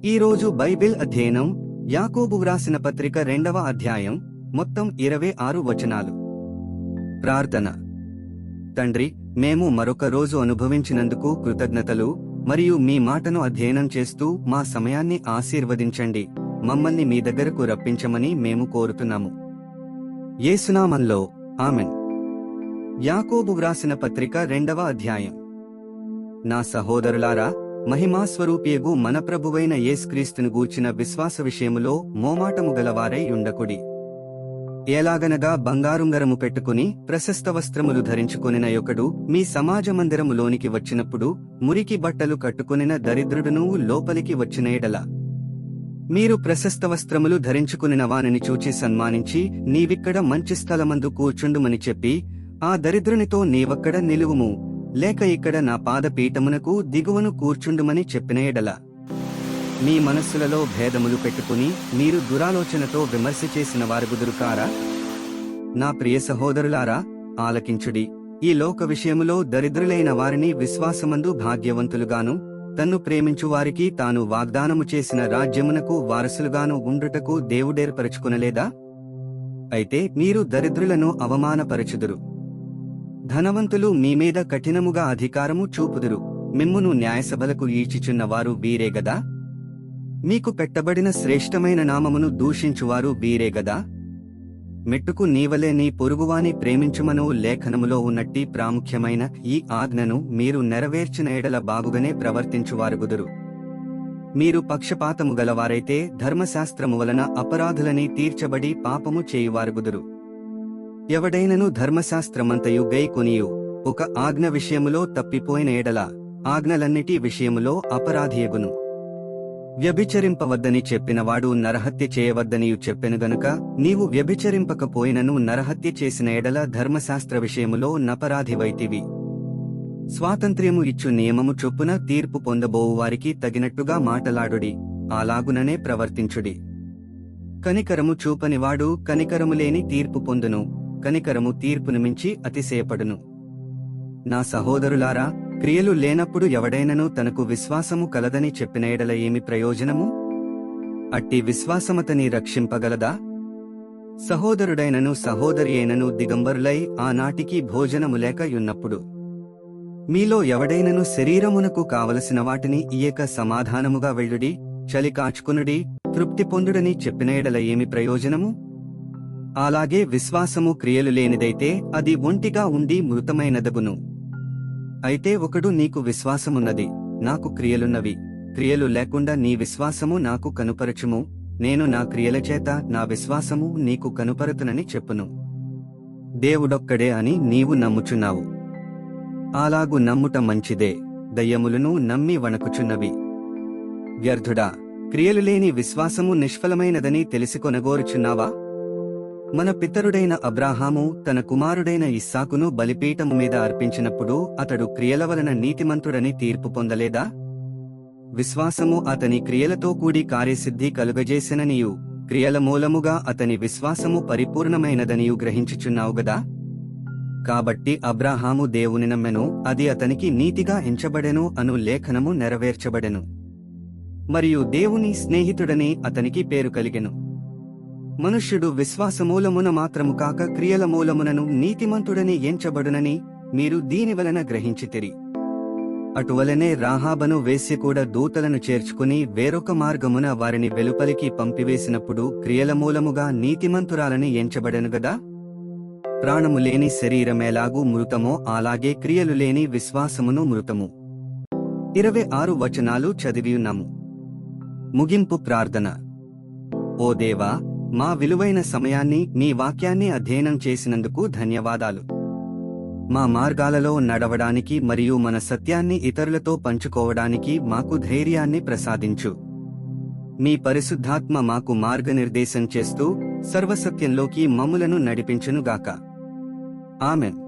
ఈరోజు బైబిల్ అధ్యయనం యాకోబు వ్రాసిన పత్రిక 2వ అధ్యాయం, మొత్తం 26 వచనాలు. ప్రార్థన. తండ్రి, మేము మరొక రోజు అనుభవించినందుకు కృతజ్ఞతలు, మరియు మీ మాటను అధ్యయనం చేస్తూ మా సమయాన్ని ఆశీర్వదించండి. మమ్మల్ని మీ దగ్గరకు రప్పించమని మేము కోరుతున్నాము. యేసునామంలో ఆమెన్. యాకోబు వ్రాసిన పత్రిక 2వ అధ్యాయం. నా సహోదరులారా, మహిమాస్వరూపియగు మన ప్రభువైన యేసుక్రీస్తును గూర్చిన విశ్వాస విషయములో మోమాటము గలవారై ఉండకుడి. ఎలాగనగా బంగారుంగరము పెట్టుకుని ప్రశస్త వస్త్రములు ధరించుకొనిన యొకడు మీ సమాజమందిరములోనికి వచ్చినప్పుడు మురికి బట్టలు కట్టుకొనిన దరిద్రుడును లోపలికి వచ్చిన ఎడల మీరు ప్రశస్త వస్త్రములు ధరించుకునిన వానిని చూచి సన్మానించి, నీవిక్కడ మంచి స్థలమందు కూర్చుండుమని చెప్పి, ఆ దరిద్రునితో నీవక్కడ నిలువుము, లేక ఇక్కడ నా పాదపీఠమునకు దిగువను కూర్చుండుమని చెప్పిన ఎడల మీ మనస్సులలో భేదములు పెట్టుకుని మీరు దురాలోచనతో విమర్శ చేసిన వారుగుదురు కారా? నా ప్రియ సహోదరులారా, ఆలకించుడి. ఈ లోక విషయములో దరిద్రులైన వారిని విశ్వాసమందు భాగ్యవంతులుగాను, తన్ను ప్రేమించువారికి తాను వాగ్దానము చేసిన రాజ్యమునకు వారసులుగాను ఉండుటకు దేవుడేర్పరచుకునలేదా? అయితే మీరు దరిద్రులను అవమానపరచుదురు. ధనవంతులు మీమీద కఠినముగా అధికారము చూపుదురు. మిమ్మును న్యాయసభలకు ఈడ్చిచున్నవారు వీరేగదా? మీకు పెట్టబడిన శ్రేష్టమైన నామమును దూషించువారు వీరేగదా? మెట్టుకు నీవలే నీ పొరుగువాని ప్రేమించుమను లేఖనములో ఉన్నట్టి ప్రాముఖ్యమైన ఈ ఆజ్ఞను మీరు నెరవేర్చిన ఎడల బాగుగానే ప్రవర్తించువారుగుదురు. మీరు పక్షపాతము గలవారైతే ధర్మశాస్త్రము వలన అపరాధులని తీర్చబడి పాపము చేయువారుగుదురు. ఎవడైనను ధర్మశాస్త్రమంతయు గైకొనియు ఒక ఆజ్ఞ విషయములో తప్పిపోయిన ఎడల ఆజ్ఞలన్నిటి విషయములో అపరాధియగును. వ్యభిచరింపవద్దని చెప్పినవాడు నరహత్య చేయవద్దనియు చెప్పెను గనుక నీవు వ్యభిచరింపకపోయినను నరహత్య చేసిన ఎడల ధర్మశాస్త్ర విషయములో నపరాధివైతివి. స్వాతంత్ర్యము ఇచ్చు నియమము చొప్పున తీర్పు పొందబోవువారికి తగినట్టుగా మాటలాడుడి, అలాగుననే ప్రవర్తించుడి. కనికరము చూపనివాడు కనికరము లేని తీర్పు పొందును, కనికరము తీర్పును మించి అతిశయపడును. నా సహోదరులారా, క్రియలు లేనప్పుడు ఎవడైనను తనకు విశ్వాసము కలదని చెప్పిన ఎడల ఏమి ప్రయోజనము? అట్టి విశ్వాసమతని రక్షింపగలదా? సహోదరుడైనను సహోదరి అయినను దిగంబరులై ఆనాటికి భోజనము లేక యున్నప్పుడు మీలో ఎవడైనను శరీరమునకు కావలసిన వాటిని ఇయ్యక సమాధానముగా వెళ్ళుడి, చలి కాచుకునుడి, తృప్తి పొందుడని చెప్పిన ఎడల ఏమి ప్రయోజనము? అలాగే విశ్వాసము క్రియలు లేనిదైతే అది ఒంటిగా ఉండి మృతమైనదగును. అయితే ఒకడు నీకు విశ్వాసమున్నది, నాకు క్రియలున్నవి, క్రియలు లేకుండా నీ విశ్వాసము నాకు కనుపరచుము, నేను నా క్రియల చేత నా విశ్వాసము నీకు కనుపరతునని చెప్పును. దేవుడొక్కడే అని నీవు నమ్ముచున్నావు. అలాగు నమ్ముట మంచిదే. దయ్యములను నమ్మి వణకుచున్నవి. వ్యర్థుడా, క్రియలు లేని విశ్వాసము నిష్ఫలమైనదని తెలిసికొనగోరుచున్నావా? మన పితరుడైన అబ్రాహాము తన కుమారుడైన ఇస్సాకును బలిపీఠము మీద అర్పించినప్పుడు అతడు క్రియల వలన నీతిమంతుడని తీర్పు పొందలేదా? విశ్వాసము అతని క్రియలతో కూడి కార్యసిద్ధి కలుగజేసెననియు, క్రియల మూలముగా అతని విశ్వాసము పరిపూర్ణమైనదనియు గ్రహించుచున్నావు గదా? కాబట్టి అబ్రాహాము దేవుని నమ్మెను, అది అతనికి నీతిగా ఎంచబడెను అను లేఖనము నెరవేర్చబడెను. మరియు దేవుని స్నేహితుడని అతనికి పేరు కలిగెను. మనుష్యుడు విశ్వాసమూలమున మాత్రము కాక క్రియల మూలమునను నీతిమంతుడని ఎంచబడునని మీరు దీనివలన గ్రహించితిరి. అటువలనే రాహాబను వేశ్య కూడా దూతలను చేర్చుకుని వేరొక మార్గమున వారిని వెలుపలికి పంపివేసినప్పుడు క్రియల మూలముగా నీతిమంతురాలని ఎంచబడెను గదా? ప్రాణము లేని శరీరమేలాగు మృతమో అలాగే క్రియలు లేని విశ్వాసమును మృతము. 26 వచనాలు చదివియున్నాము. ముగింపు ప్రార్థన. ఓ దేవా, మా విలువైన సమయాన్ని మీ వాక్యాన్ని అధ్యయనం చేసినందుకు ధన్యవాదాలు. మా మార్గాలలో నడవడానికి మరియు మన సత్యాన్ని ఇతరులతో పంచుకోవడానికి మాకు ధైర్యాన్ని ప్రసాదించు. మీ పరిశుద్ధాత్మ మాకు మార్గనిర్దేశం చేస్తూ సర్వసత్యంలోకి మమ్ములను నడిపించునుగాక. ఆమెన్.